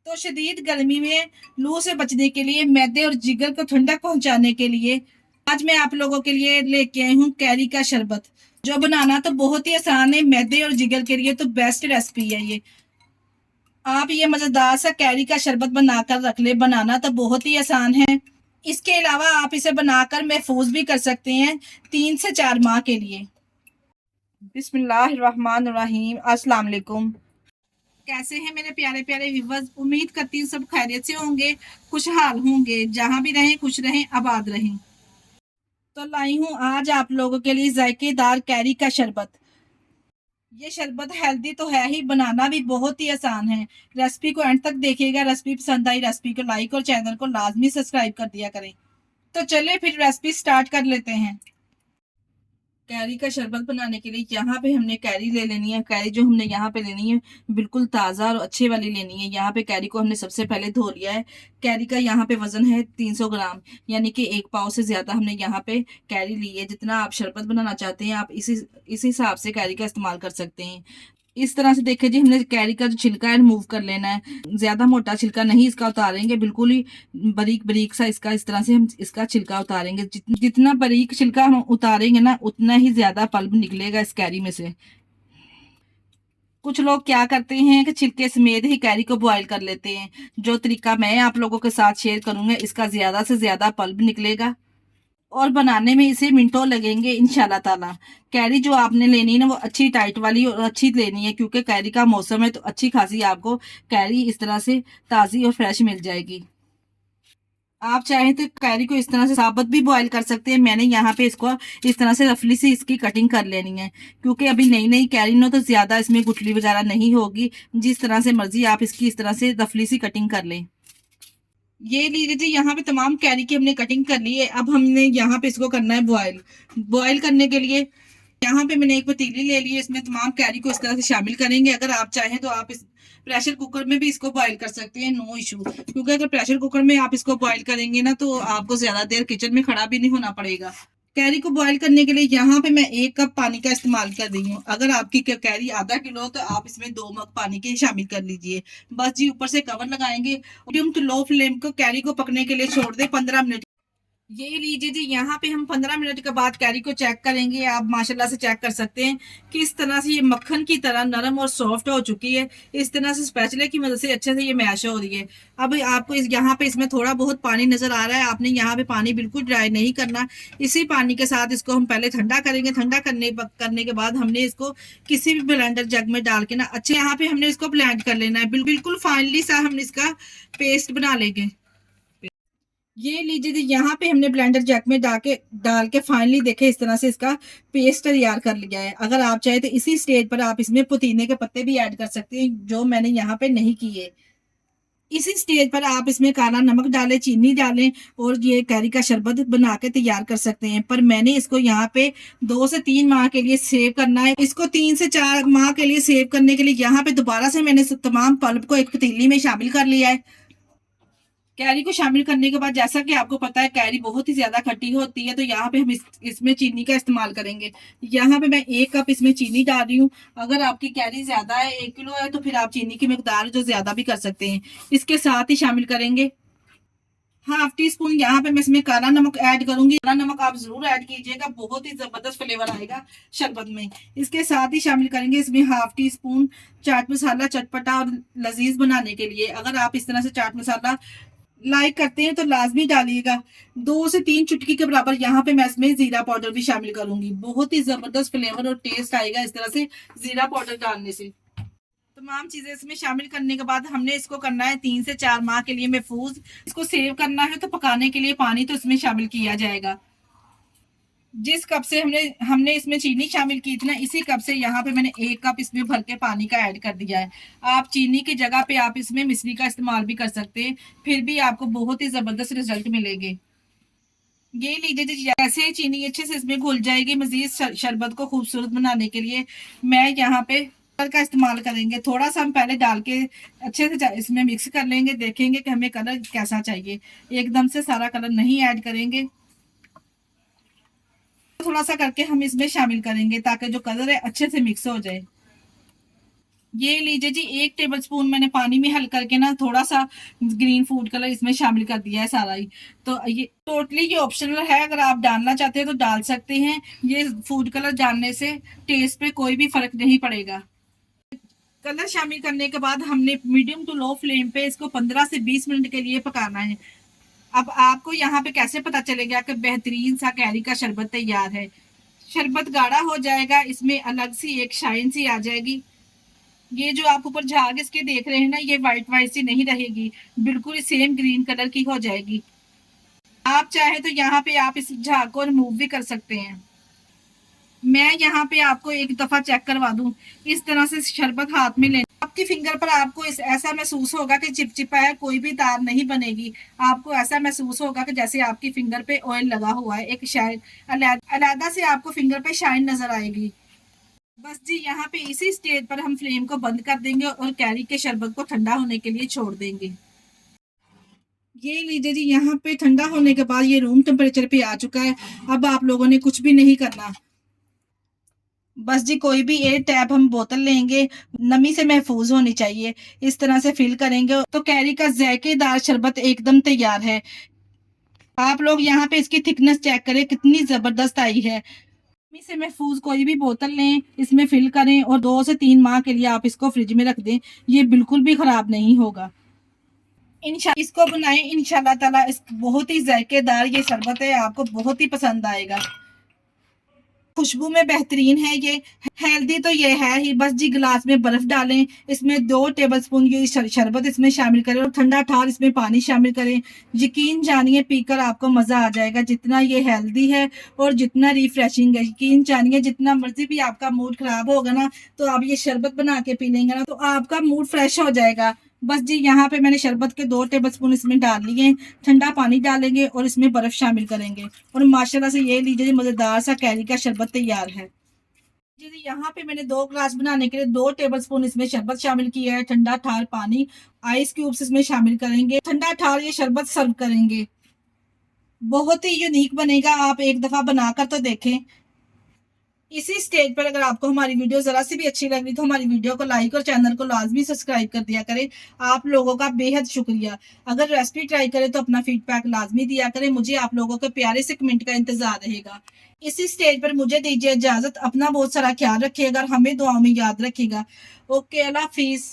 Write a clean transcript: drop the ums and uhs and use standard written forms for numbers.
तो शदीद गर्मी में लू से बचने के लिए, मैदे और जिगर को ठंडक पहुंचाने के लिए आज मैं आप लोगों के लिए लेके आई हूँ कैरी का शरबत, जो बनाना तो बहुत ही आसान है। मैदे और जिगर के लिए तो बेस्ट रेसिपी है ये। आप ये मजेदार सा कैरी का शरबत बनाकर रख ले, बनाना तो बहुत ही आसान है। इसके अलावा आप इसे बनाकर महफूज भी कर सकते हैं 3 से 4 माह के लिए। बिस्मिल्लाहिर्रहमानिर्रहीम। अस्सलाम वालेकुम। कैसे हैं मेरे प्यारे प्यारे व्यूअर्स? उम्मीद करती हूँ सब खैरियत से होंगे, खुशहाल होंगे, जहां भी रहें खुश रहें, आबाद रहें। तो लाई हूँ आज आप लोगों के लिए जायकेदार कैरी का शरबत। ये शरबत हेल्दी तो है ही, बनाना भी बहुत ही आसान है। रेसिपी को एंड तक देखिएगा। रेसिपी पसंद आई, रेसिपी को लाइक और चैनल को लाजमी सब्सक्राइब कर दिया करें। तो चलिए फिर रेसिपी स्टार्ट कर लेते हैं। कैरी का शरबत बनाने के लिए यहाँ पे हमने कैरी ले लेनी है। कैरी जो हमने यहाँ पे लेनी है बिल्कुल ताज़ा और अच्छे वाली लेनी है। यहाँ पे कैरी को हमने सबसे पहले धो लिया है। कैरी का यहाँ पे वजन है 300 ग्राम, यानी कि 1 पाव से ज़्यादा हमने यहाँ पे कैरी ली है। जितना आप शरबत बनाना चाहते हैं आप इसी हिसाब से कैरी का इस्तेमाल कर सकते हैं। इस तरह से देखिए जी, हमने कैरी का जो छिलका है रिमूव कर लेना है। ज्यादा मोटा छिलका नहीं इसका उतारेंगे, बिल्कुल ही बारीक बारीक सा इसका इस तरह से हम इसका छिलका उतारेंगे। जितना बारीक छिलका हम उतारेंगे ना, उतना ही ज्यादा पल्प निकलेगा इस कैरी में से। कुछ लोग क्या करते हैं कि छिलके समेत ही कैरी को बॉईल कर लेते हैं। जो तरीका मैं आप लोगों के साथ शेयर करूंगा, इसका ज्यादा से ज्यादा पल्प निकलेगा और बनाने में इसे मिनटों लगेंगे इंशाल्लाह ताला। कैरी जो आपने लेनी है ना, वो अच्छी टाइट वाली और अच्छी लेनी है, क्योंकि कैरी का मौसम है तो अच्छी खासी आपको कैरी इस तरह से ताज़ी और फ्रेश मिल जाएगी। आप चाहें तो कैरी को इस तरह से साबुत भी बॉईल कर सकते हैं। मैंने यहाँ पे इसको इस तरह से रफली से इसकी कटिंग कर लेनी है, क्योंकि अभी नई नई कैरी ना तो ज्यादा इसमें गुठली वगैरह नहीं होगी। जिस तरह से मर्जी आप इसकी इस तरह से रफली सी कटिंग कर लें। ये लीजिए जी, यहाँ पे तमाम कैरी की हमने कटिंग कर ली है। अब हमने यहाँ पे इसको करना है बॉयल। बॉयल करने के लिए यहाँ पे मैंने एक पतीली ले ली है, इसमें तमाम कैरी को इस तरह से शामिल करेंगे। अगर आप चाहें तो आप इस प्रेशर कुकर में भी इसको बॉयल कर सकते हैं, नो इशू। क्योंकि अगर प्रेशर कुकर में आप इसको बॉयल करेंगे ना, तो आपको ज्यादा देर किचन में खड़ा भी नहीं होना पड़ेगा। कैरी को बॉईल करने के लिए यहाँ पे मैं 1 कप पानी का इस्तेमाल कर रही हूँ। अगर आपकी कैरी आधा किलो हो तो आप इसमें 2 मग पानी के शामिल कर लीजिए। बस जी, ऊपर से कवर लगाएंगे। मीडियम टू लो फ्लेम को कैरी को पकने के लिए छोड़ दे 15 मिनट। ये लीजिए जी, यहाँ पे हम 15 मिनट के बाद कैरी को चेक करेंगे। आप माशाल्लाह से चेक कर सकते हैं कि इस तरह से ये मक्खन की तरह नरम और सॉफ्ट हो चुकी है। इस तरह से स्पैचुला की मदद से अच्छे से ये मैश हो रही है। अब आपको यहाँ पे इसमें थोड़ा बहुत पानी नजर आ रहा है। आपने यहाँ पे पानी बिल्कुल ड्राई नहीं करना। इसी पानी के साथ इसको हम पहले ठंडा करेंगे। ठंडा करने के बाद हमने इसको किसी भी ब्लेंडर जग में डाल के ना अच्छे यहाँ पे हमने इसको ब्लेंड कर लेना है। बिल्कुल फाइनली सा हम इसका पेस्ट बना लेंगे। ये लीजिए जी, यहाँ पे हमने ब्लेंडर जैक में डाल के फाइनली देखे इस तरह से इसका पेस्ट तैयार कर लिया है। अगर आप चाहे तो इसी स्टेज पर आप इसमें पुदीने के पत्ते भी ऐड कर सकते हैं, जो मैंने यहाँ पे नहीं किए। इसी स्टेज पर आप इसमें काला नमक डालें, चीनी डालें और ये कैरी का शरबत बना के तैयार कर सकते हैं। पर मैंने इसको यहाँ पे 2 से 3 माह के लिए सेव करना है। इसको 3 से 4 माह के लिए सेव करने के लिए यहाँ पे दोबारा से मैंने तमाम पल्प को एक पतीली में शामिल कर लिया है। कैरी को शामिल करने के बाद, जैसा कि आपको पता है कैरी बहुत ही ज्यादा खट्टी होती है, तो यहाँ पे हम इसमें चीनी का इस्तेमाल करेंगे। यहाँ पे मैं 1 कप इसमें चीनी डाल रही हूँ। अगर आपकी कैरी ज्यादा है, 1 किलो है, तो फिर आप चीनी की मिकदार जो ज्यादा भी कर सकते हैं। इसके साथ ही शामिल करेंगे ½ टी स्पून यहाँ पे मैं इसमें काला नमक ऐड करूंगी। काला नमक आप जरूर ऐड कीजिएगा, बहुत ही जबरदस्त फ्लेवर आएगा शरबत में। इसके साथ ही शामिल करेंगे इसमें ½ टी स्पून चाट मसाला, चटपटा और लजीज बनाने के लिए। अगर आप इस तरह से चाट मसाला लाइक करते हैं तो लाजमी डालिएगा। 2 से 3 चुटकी के बराबर यहाँ पे मैं इसमें जीरा पाउडर भी शामिल करूंगी। बहुत ही जबरदस्त फ्लेवर और टेस्ट आएगा इस तरह से जीरा पाउडर डालने से। तमाम चीजें इसमें शामिल करने के बाद हमने इसको करना है 3 से 4 माह के लिए महफूज। इसको सेव करना है तो पकाने के लिए पानी तो इसमें शामिल किया जाएगा। जिस कप से हमने हमने इसमें चीनी शामिल की थी ना, इसी कप से यहाँ पे मैंने 1 कप इसमें भर के पानी का ऐड कर दिया है। आप चीनी की जगह पे आप इसमें मिश्री का इस्तेमाल भी कर सकते हैं, फिर भी आपको बहुत ही जबरदस्त रिजल्ट मिलेंगे। ये लीजिए जी, जैसे ही चीनी अच्छे से इसमें घुल जाएगी, मजीद शरबत को खूबसूरत बनाने के लिए मैं यहाँ पे कलर का इस्तेमाल करेंगे। थोड़ा सा हम पहले डाल के अच्छे से इसमें मिक्स कर लेंगे। देखेंगे कि हमें कलर कैसा चाहिए। एकदम से सारा कलर नहीं ऐड करेंगे, थोड़ा सा करके हम इसमें शामिल करेंगे ताकि जो कलर है अच्छे से मिक्स हो जाए। ये लीजिए जी, 1 टेबलस्पून मैंने पानी में हल करके ना थोड़ा सा ग्रीन फूड कलर इसमें शामिल कर दिया है सारा ही। तो ये टोटली ये ऑप्शनल है, अगर आप डालना चाहते हैं तो डाल सकते हैं। ये फूड कलर डालने से टेस्ट पे कोई भी फर्क नहीं पड़ेगा। कलर शामिल करने के बाद हमने मीडियम टू लो फ्लेम पे इसको 15 से 20 मिनट के लिए पकाना है। अब आपको यहाँ पे कैसे पता चलेगा कि बेहतरीन सा कैरी का शरबत तैयार है? शरबत गाढ़ा हो जाएगा, इसमें अलग सी एक शाइन सी आ जाएगी। ये जो आप ऊपर झाग इसके देख रहे हैं ना, ये व्हाइट व्हाइट सी नहीं रहेगी, बिल्कुल सेम ग्रीन कलर की हो जाएगी। आप चाहे तो यहाँ पे आप इस झाग को रिमूव भी कर सकते हैं। मैं यहाँ पे आपको एक दफा चेक करवा दूं, इस तरह से शरबत हाथ में लेना, आपकी फिंगर पर आपको इस ऐसा महसूस होगा कि चिपचिपा है, कोई भी तार नहीं बनेगी। आपको ऐसा महसूस होगा कि जैसे आपकी फिंगर पे ऑयल लगा हुआ है, एक शाइन अलग से आपको फिंगर पे शाइन नजर आएगी। बस जी, यहाँ पे इसी स्टेज पर हम फ्लेम को बंद कर देंगे और कैरी के शरबत को ठंडा होने के लिए छोड़ देंगे। ये लीजिए जी, यहाँ पे ठंडा होने के बाद ये रूम टेम्परेचर पे आ चुका है। अब आप लोगों ने कुछ भी नहीं करना, बस जी कोई भी एयर टैप हम बोतल लेंगे, नमी से महफूज होनी चाहिए, इस तरह से फिल करेंगे तो कैरी का जायकेदार शरबत एकदम तैयार है। आप लोग यहाँ पे इसकी थिकनेस चेक करें कितनी जबरदस्त आई है। नमी से महफूज कोई भी बोतल लें, इसमें फिल करें और 2 से 3 माह के लिए आप इसको फ्रिज में रख दें, ये बिल्कुल भी खराब नहीं होगा। इंशाल्लाह इसको बनाएं, इंशाल्लाह ताला इस बहुत ही जायकेदार ये शरबत है, आपको बहुत ही पसंद आएगा। खुशबू में बेहतरीन है ये, हेल्दी तो ये है ही। बस जी गिलास में बर्फ डालें, इसमें 2 टेबलस्पून ये शरबत इसमें शामिल करें और ठंडा ठार इसमें पानी शामिल करें। यकीन जानिए पीकर आपको मजा आ जाएगा, जितना ये हेल्दी है और जितना रिफ्रेशिंग है। यकीन जानिए जितना मर्जी भी आपका मूड खराब होगा ना, तो आप ये शरबत बना के पी लेंगे ना तो आपका मूड फ्रेश हो जाएगा। बस जी यहाँ पे मैंने शरबत के 2 टेबलस्पून इसमें डाल लिए, ठंडा पानी डालेंगे और इसमें बर्फ शामिल करेंगे और माशाल्लाह से ये लीजिए मजेदार सा कैरी का शरबत तैयार है। जी यहाँ पे मैंने 2 ग्लास बनाने के लिए 2 टेबलस्पून इसमें शरबत शामिल किया है, ठंडा ठार पानी, आइस क्यूब्स इसमें शामिल करेंगे, ठंडा ठार ये शरबत सर्व करेंगे। बहुत ही यूनिक बनेगा, आप एक दफा बनाकर तो देखें। इसी स्टेज पर अगर आपको हमारी वीडियो जरा सी भी अच्छी लग रही तो हमारी वीडियो को लाइक और चैनल को लाजमी सब्सक्राइब कर दिया करें। आप लोगों का बेहद शुक्रिया। अगर रेसिपी ट्राई करें तो अपना फीडबैक लाजमी दिया करें, मुझे आप लोगों के प्यारे से कमेंट का इंतजार रहेगा। इसी स्टेज पर मुझे दीजिए इजाजत, अपना बहुत सारा ख्याल रखिएगा और हमें दुआ में याद रखिएगा। ओके, अल्लाह हाफिज।